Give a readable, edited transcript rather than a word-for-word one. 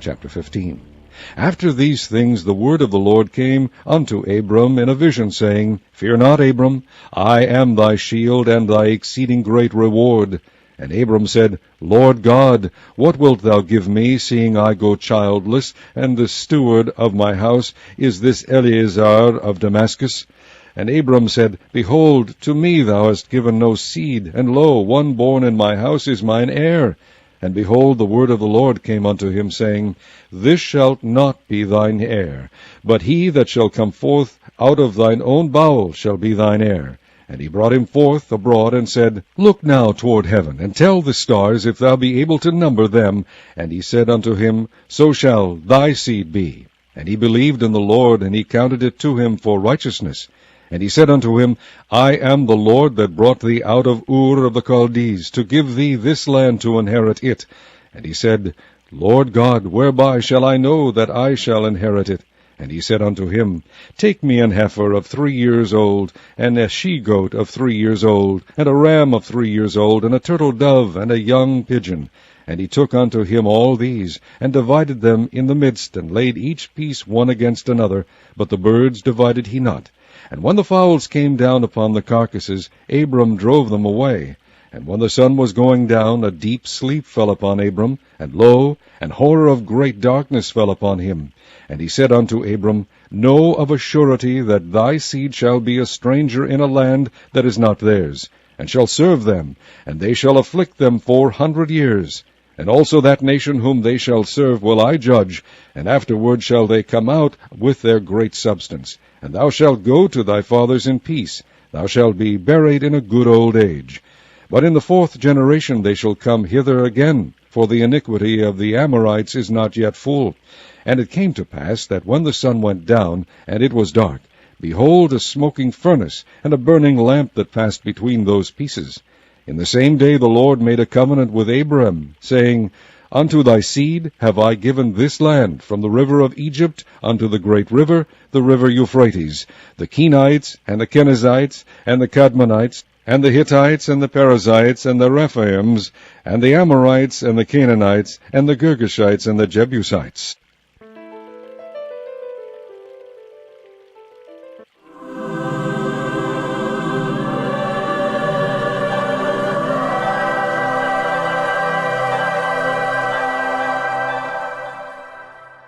Chapter 15. After these things the word of the Lord came unto Abram in a vision, saying, Fear not, Abram, I am thy shield and thy exceeding great reward. And Abram said, Lord God, what wilt thou give me, seeing I go childless, and the steward of my house is this Eleazar of Damascus? And Abram said, Behold, to me thou hast given no seed, and lo, one born in my house is mine heir. And behold, the word of the Lord came unto him, saying, This shall not be thine heir, but he that shall come forth out of thine own bowels shall be thine heir. And he brought him forth abroad, and said, Look now toward heaven, and tell the stars, if thou be able to number them. And he said unto him, So shall thy seed be. And he believed in the Lord, and he counted it to him for righteousness. And he said unto him, I am the Lord that brought thee out of Ur of the Chaldees, to give thee this land to inherit it. And he said, Lord God, whereby shall I know that I shall inherit it? And he said unto him, Take me an heifer of 3 years old, and a she-goat of 3 years old, and a ram of 3 years old, and a turtle dove, and a young pigeon. And he took unto him all these, and divided them in the midst, and laid each piece one against another, but the birds divided he not. And when the fowls came down upon the carcasses, Abram drove them away. And when the sun was going down, a deep sleep fell upon Abram, and lo, an horror of great darkness fell upon him. And he said unto Abram, Know of a surety that thy seed shall be a stranger in a land that is not theirs, and shall serve them, and they shall afflict them 400 years. And also that nation whom they shall serve will I judge, and afterward shall they come out with their great substance. And thou shalt go to thy fathers in peace. Thou shalt be buried in a good old age. But in the 4th generation they shall come hither again, for the iniquity of the Amorites is not yet full. And it came to pass that when the sun went down, and it was dark, behold, a smoking furnace, and a burning lamp that passed between those pieces. In the same day the Lord made a covenant with Abram, saying, Unto thy seed have I given this land, from the river of Egypt unto the great river, the river Euphrates, the Kenites, and the Kenizzites, and the Kadmonites, and the Hittites, and the Perizzites, and the Rephaims, and the Amorites, and the Canaanites, and the Girgashites, and the Jebusites.